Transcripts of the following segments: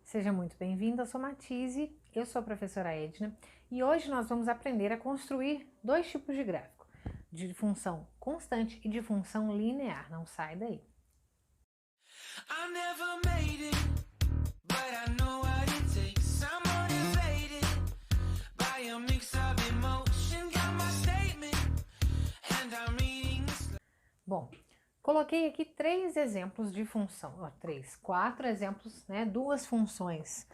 Seja muito bem-vindo, eu sou Matise, eu sou a professora Edna e hoje nós vamos aprender a construir dois tipos de gráfico, de função constante e de função linear, não sai daí. I never made it, but I know what it takes. I'm motivated by a mix of emotion. Got my statement, and I'm reading this. Bom, coloquei aqui três exemplos de função, quatro exemplos, né? Duas funções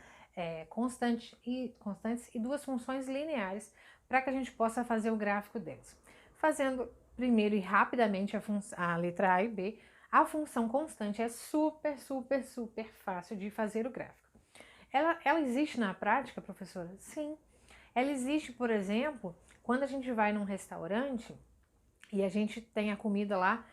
constantes e duas funções lineares para que a gente possa fazer o gráfico deles. Fazendo primeiro e rapidamente a letra A e B, a função constante é super fácil de fazer o gráfico. Ela existe na prática, professora? Sim. Ela existe, por exemplo, quando a gente vai num restaurante e a gente tem a comida lá,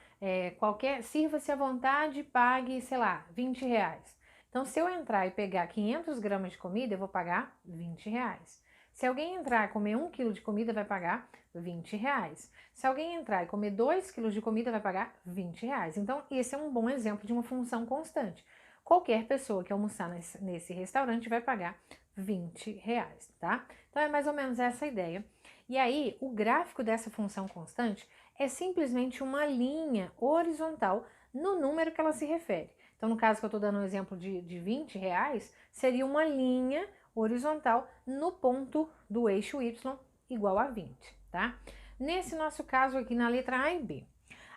sirva-se à vontade, pague, sei lá, 20 reais. Então, se eu entrar e pegar 500 gramas de comida, eu vou pagar 20 reais. Se alguém entrar e comer 1 quilo de comida, vai pagar 20 reais. Se alguém entrar e comer 2 quilos de comida, vai pagar 20 reais. Então, esse é um bom exemplo de uma função constante. Qualquer pessoa que almoçar nesse restaurante vai pagar 20 reais, tá? Então, é mais ou menos essa a ideia. E aí, o gráfico dessa função constante é simplesmente uma linha horizontal no número que ela se refere. Então, no caso que eu estou dando um exemplo de 20 reais, seria uma linha horizontal no ponto do eixo Y igual a 20, tá? Nesse nosso caso aqui na letra A e B.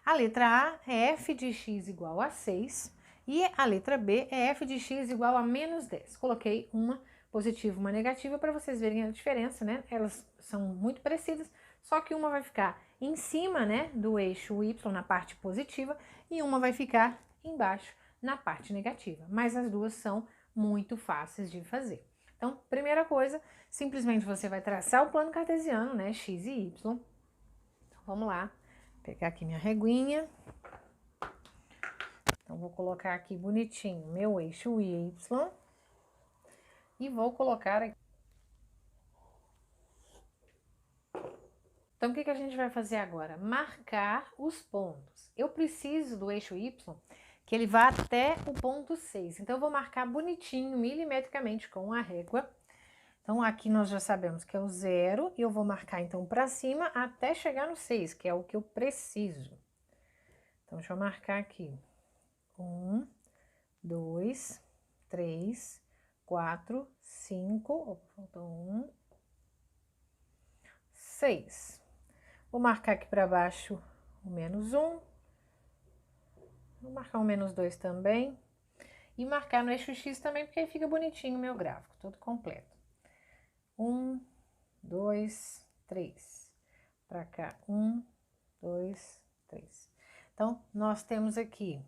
A letra A é f de x igual a 6 e a letra B é f de x igual a menos 10. Coloquei uma positiva e uma negativa para vocês verem a diferença, né? Elas são muito parecidas, só que uma vai ficar em cima, né, do eixo Y na parte positiva e uma vai ficar embaixo na parte negativa. Mas as duas são muito fáceis de fazer. Então, primeira coisa, simplesmente você vai traçar o plano cartesiano, né, x e y. Então, vamos lá, pegar aqui minha reguinha. Então, vou colocar aqui bonitinho meu eixo y e vou colocar aqui. Então, o que a gente vai fazer agora? Marcar os pontos. Eu preciso do eixo y que ele vá até o ponto 6. Então, eu vou marcar bonitinho, milimetricamente, com a régua. Então, aqui nós já sabemos que é o 0, e eu vou marcar, então, para cima até chegar no 6, que é o que eu preciso. Então, deixa eu marcar aqui. 1, 2, 3, 4, 5, faltou 1, 6. Vou marcar aqui para baixo o menos 1. Vou marcar o menos 2 também. E marcar no eixo X também, porque aí fica bonitinho o meu gráfico, todo completo. 1, 2, 3. Para cá, 1, 2, 3. Então, nós temos aqui,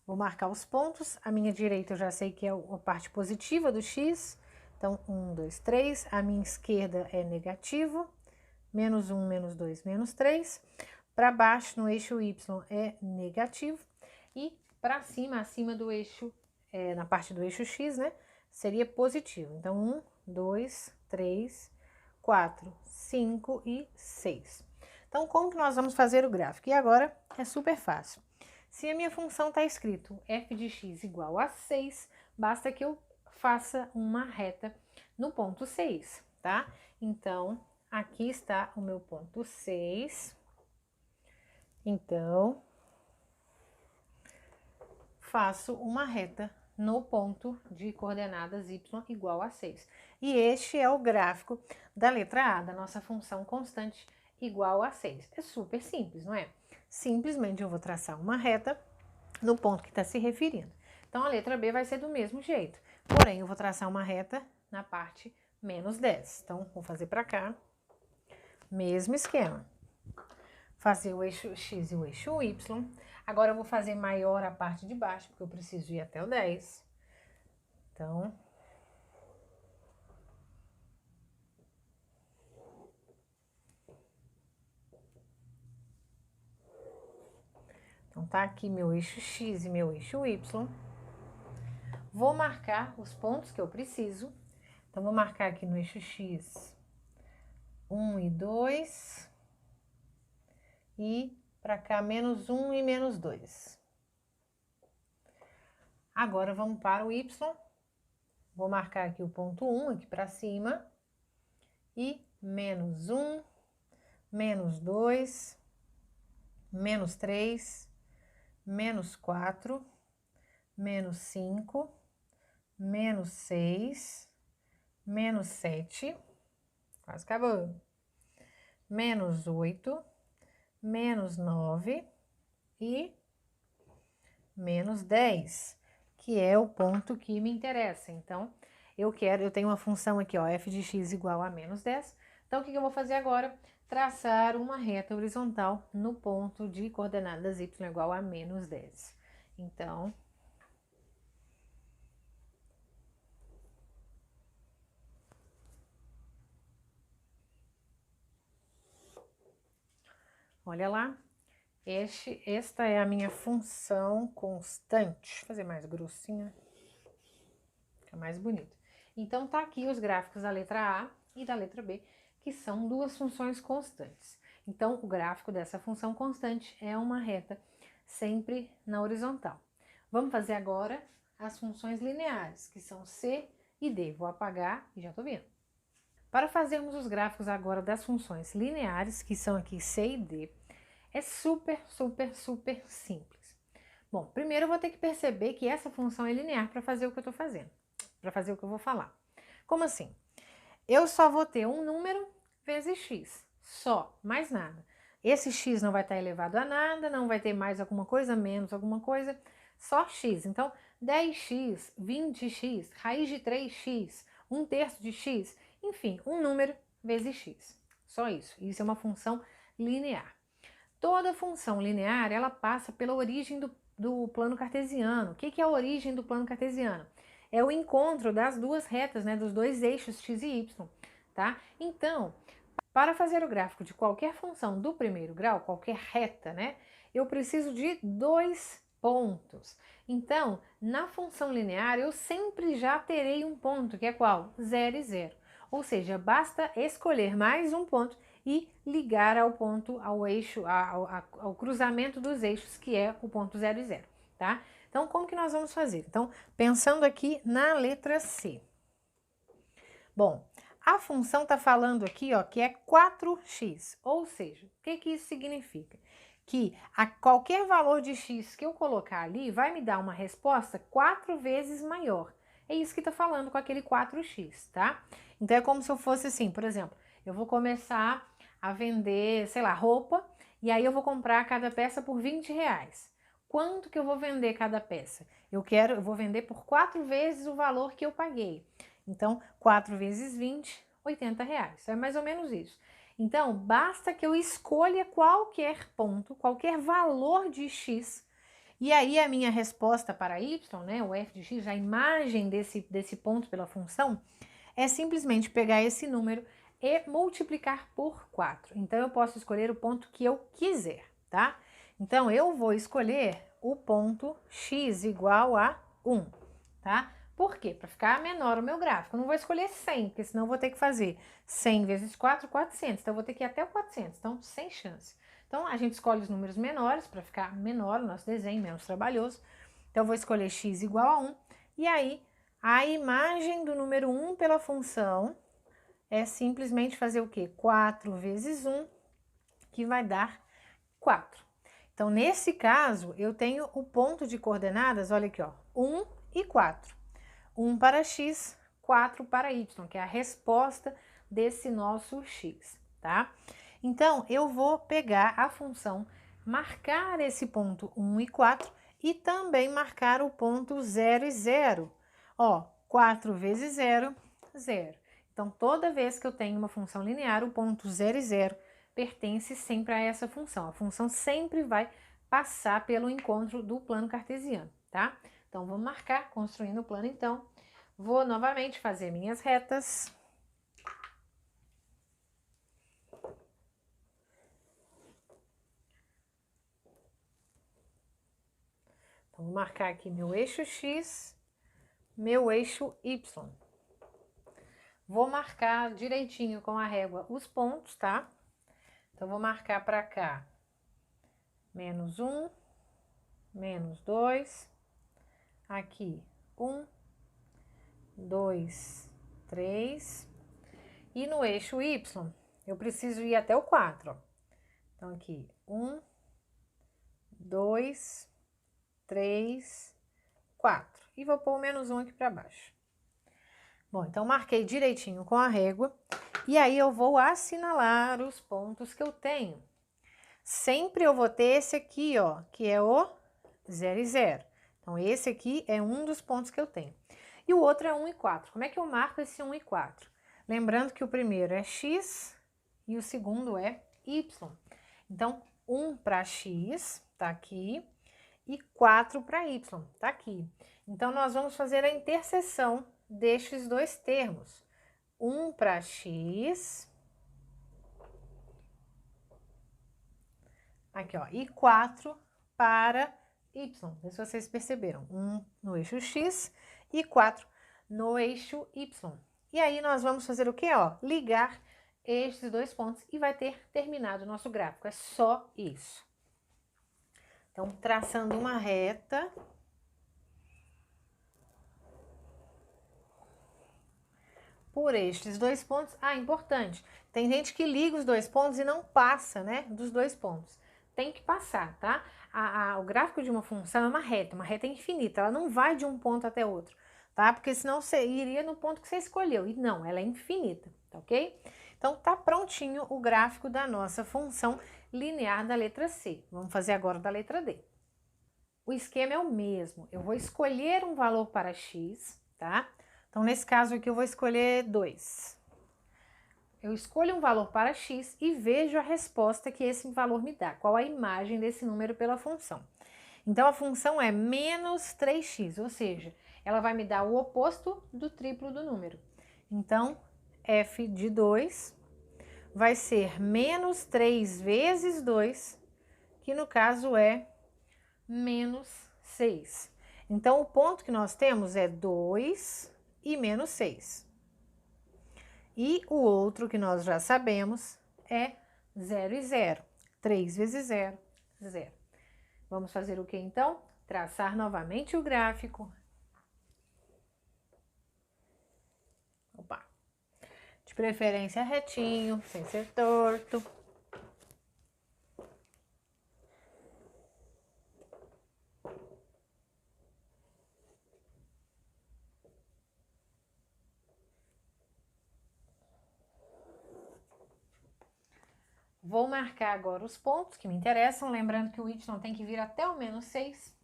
vou marcar os pontos. A minha direita eu já sei que é a parte positiva do X. Então, 1, 2, 3. A minha esquerda é negativo. Menos 1, menos 2, menos 3. Para baixo, no eixo Y, é negativo. E para cima, acima do eixo, na parte do eixo X, né? Seria positivo. Então, 1, 2, 3, 4, 5 e 6. Então, como que nós vamos fazer o gráfico? E agora é super fácil. Se a minha função está escrito f de x igual a 6, basta que eu faça uma reta no ponto 6, tá? Então, aqui está o meu ponto 6. Então, faço uma reta no ponto de coordenadas y igual a 6. E este é o gráfico da letra A, da nossa função constante igual a 6. É super simples, não é? Simplesmente eu vou traçar uma reta no ponto que está se referindo. Então, a letra B vai ser do mesmo jeito. Porém, eu vou traçar uma reta na parte menos 10. Então, vou fazer para cá. Mesmo esquema. Fazer o eixo X e o eixo Y. Agora eu vou fazer maior a parte de baixo, porque eu preciso ir até o 10. Então, tá aqui meu eixo X e meu eixo Y. Vou marcar os pontos que eu preciso. Então, vou marcar aqui no eixo X 1 e 2. E para cá, menos 1 e menos 2. Agora, vamos para o Y. Vou marcar aqui o ponto 1 aqui para cima. E menos 1, menos 2, menos 3, menos 4, menos 5, menos 6, menos 7, quase acabou, menos 8, menos 9 e menos 10, que é o ponto que me interessa. Então, eu tenho uma função aqui, ó, f de x igual a menos 10. Então, o que eu vou fazer agora? Traçar uma reta horizontal no ponto de coordenadas y igual a menos 10. Então, olha lá, esta é a minha função constante. Deixa eu fazer mais grossinha, fica mais bonito. Então, tá aqui os gráficos da letra A e da letra B, que são duas funções constantes. Então, o gráfico dessa função constante é uma reta sempre na horizontal. Vamos fazer agora as funções lineares, que são C e D. Vou apagar e já tô vendo. Para fazermos os gráficos agora das funções lineares, que são aqui C e D, é super simples. Bom, primeiro eu vou ter que perceber que essa função é linear para fazer o que eu tô fazendo, para fazer o que eu vou falar. Como assim? Eu só vou ter um número vezes x, só, mais nada. Esse x não vai estar elevado a nada, não vai ter mais alguma coisa, menos alguma coisa, só x. Então, 10x, 20x, raiz de 3x, 1/3 de x, enfim, um número vezes x. Só isso. Isso é uma função linear. Toda função linear, ela passa pela origem do plano cartesiano. O que é a origem do plano cartesiano? É o encontro das duas retas, né, dos dois eixos x e y, tá? Então, para fazer o gráfico de qualquer função do primeiro grau, qualquer reta, né, eu preciso de dois pontos. Então, na função linear, eu sempre já terei um ponto, que é qual? 0 e 0. Ou seja, basta escolher mais um ponto e ligar ao ponto, ao eixo, ao cruzamento dos eixos, que é o ponto 0 e 0, tá? Então, como que nós vamos fazer? Então, pensando aqui na letra C. Bom, a função está falando aqui, ó, que é 4x, ou seja, o que isso significa? Que a qualquer valor de x que eu colocar ali vai me dar uma resposta 4 vezes maior. É isso que está falando com aquele 4x, tá? Então, é como se eu fosse assim, por exemplo, eu vou começar a vender, sei lá, roupa, e aí eu vou comprar cada peça por 20 reais. Quanto que eu vou vender cada peça? Eu vou vender por 4 vezes o valor que eu paguei. Então, 4 vezes 20, 80 reais. É mais ou menos isso. Então, basta que eu escolha qualquer ponto, qualquer valor de x, e aí a minha resposta para y, né, o f de x, a imagem desse ponto pela função, é simplesmente pegar esse número e multiplicar por 4. Então, eu posso escolher o ponto que eu quiser, tá? Então, eu vou escolher o ponto x igual a 1, tá? Por quê? Para ficar menor o meu gráfico. Eu não vou escolher 100, porque senão eu vou ter que fazer 100 vezes 4, 400. Então, eu vou ter que ir até o 400. Então, sem chance. Então, a gente escolhe os números menores para ficar menor o nosso desenho, menos trabalhoso. Então, eu vou escolher x igual a 1. E aí, a imagem do número 1 pela função é simplesmente fazer o quê? 4 vezes 1, que vai dar 4. Então, nesse caso, eu tenho o ponto de coordenadas, olha aqui, ó, 1 e 4. 1 para x, 4 para y, que é a resposta desse nosso x, tá? Então, eu vou pegar a função, marcar esse ponto 1 e 4 e também marcar o ponto 0 e 0. Ó, 4 vezes 0, 0. Então, toda vez que eu tenho uma função linear, o ponto 0 e 0 pertence sempre a essa função. A função sempre vai passar pelo encontro do plano cartesiano, tá? Então, vou marcar, construindo o plano, então. Vou novamente fazer minhas retas. Então, vou marcar aqui meu eixo X, meu eixo Y. Vou marcar direitinho com a régua os pontos, tá? Então, vou marcar para cá menos 1, menos 2, aqui 1, 2, 3. E no eixo Y, eu preciso ir até o 4, ó. Então, aqui, 1, 2, 3, 4. E vou pôr o menos 1 aqui para baixo. Bom, então, marquei direitinho com a régua. E aí, eu vou assinalar os pontos que eu tenho. Sempre eu vou ter esse aqui, ó, que é o 0 e 0. Então, esse aqui é um dos pontos que eu tenho. E o outro é 1 e 4. Como é que eu marco esse 1 e 4? Lembrando que o primeiro é x e o segundo é y. Então, 1 para x, tá aqui, e 4 para y, tá aqui. Então, nós vamos fazer a interseção destes dois termos. 1 para x, aqui, ó, e 4 para y. Não sei se vocês perceberam. 1 no eixo x e 4 no eixo y. E aí, nós vamos fazer o quê, ó? Ligar estes dois pontos e vai ter terminado o nosso gráfico. É só isso. Então, traçando uma reta. Por estes dois pontos. Ah, importante. Tem gente que liga os dois pontos e não passa, né, dos dois pontos. Tem que passar, tá? O gráfico de uma função é uma reta infinita. Ela não vai de um ponto até outro, tá? Porque senão você iria no ponto que você escolheu. E não, ela é infinita, tá ok? Então, tá prontinho o gráfico da nossa função linear da letra C. Vamos fazer agora da letra D. O esquema é o mesmo. Eu vou escolher um valor para x, tá? Então, nesse caso aqui, eu vou escolher 2. Eu escolho um valor para x e vejo a resposta que esse valor me dá. Qual a imagem desse número pela função. Então, a função é menos 3x, ou seja, ela vai me dar o oposto do triplo do número. Então, f de 2 vai ser menos 3 vezes 2, que no caso é menos 6. Então, o ponto que nós temos é 2 e menos 6. E o outro que nós já sabemos é 0 e 0. 3 vezes 0, 0. Vamos fazer o que então? Traçar novamente o gráfico. Opa! De preferência retinho, sem ser torto. Vou marcar agora os pontos que me interessam, lembrando que o y tem que vir até o menos 6.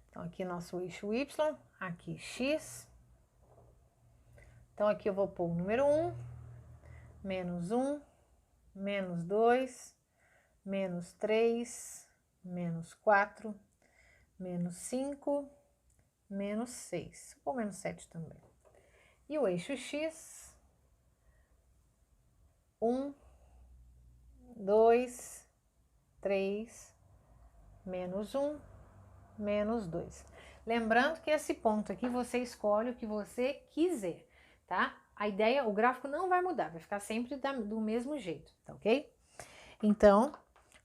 Então, aqui nosso eixo y, aqui x. Então, aqui eu vou pôr o número 1, menos 1, menos 2, menos 3, menos 4, menos 5, menos 6, ou menos 7 também. E o eixo x, 1, 2, 3, menos 1, menos 2. Lembrando que esse ponto aqui você escolhe o que você quiser, tá? A ideia, o gráfico não vai mudar, vai ficar sempre do mesmo jeito, tá ok? Então,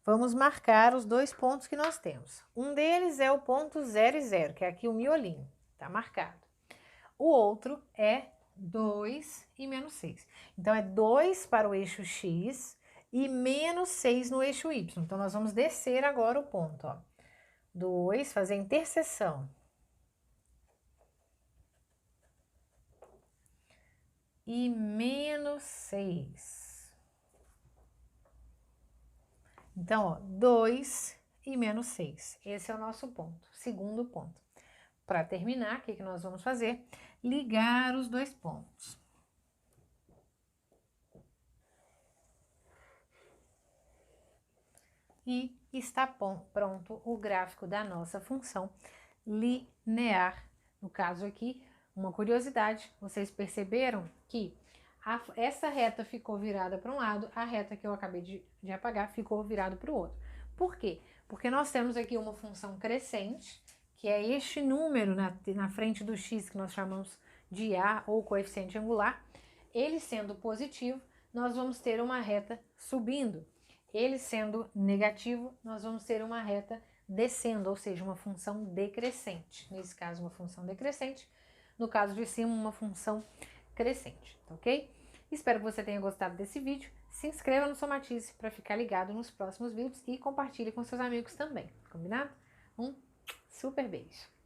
vamos marcar os dois pontos que nós temos. Um deles é o ponto 0 e 0, que é aqui o miolinho, tá marcado. O outro é 2 e menos 6. Então, é 2 para o eixo x e menos 6 no eixo y. Então, nós vamos descer agora o ponto, ó. 2, fazer a interseção. E menos 6. Então, ó, 2 e menos 6. Esse é o nosso ponto, segundo ponto. Para terminar, o que nós vamos fazer? Ligar os dois pontos. E está pronto o gráfico da nossa função linear. No caso aqui, uma curiosidade, vocês perceberam que essa reta ficou virada para um lado, a reta que eu acabei de apagar ficou virada para o outro. Por quê? Porque nós temos aqui uma função crescente, que é este número na frente do x, que nós chamamos de a, ou coeficiente angular. Ele sendo positivo, nós vamos ter uma reta subindo. Ele sendo negativo, nós vamos ter uma reta descendo, ou seja, uma função decrescente. Nesse caso, uma função decrescente, no caso de cima, uma função crescente, tá ok? Espero que você tenha gostado desse vídeo. Se inscreva no Somatize para ficar ligado nos próximos vídeos e compartilhe com seus amigos também, combinado? Um super beijo!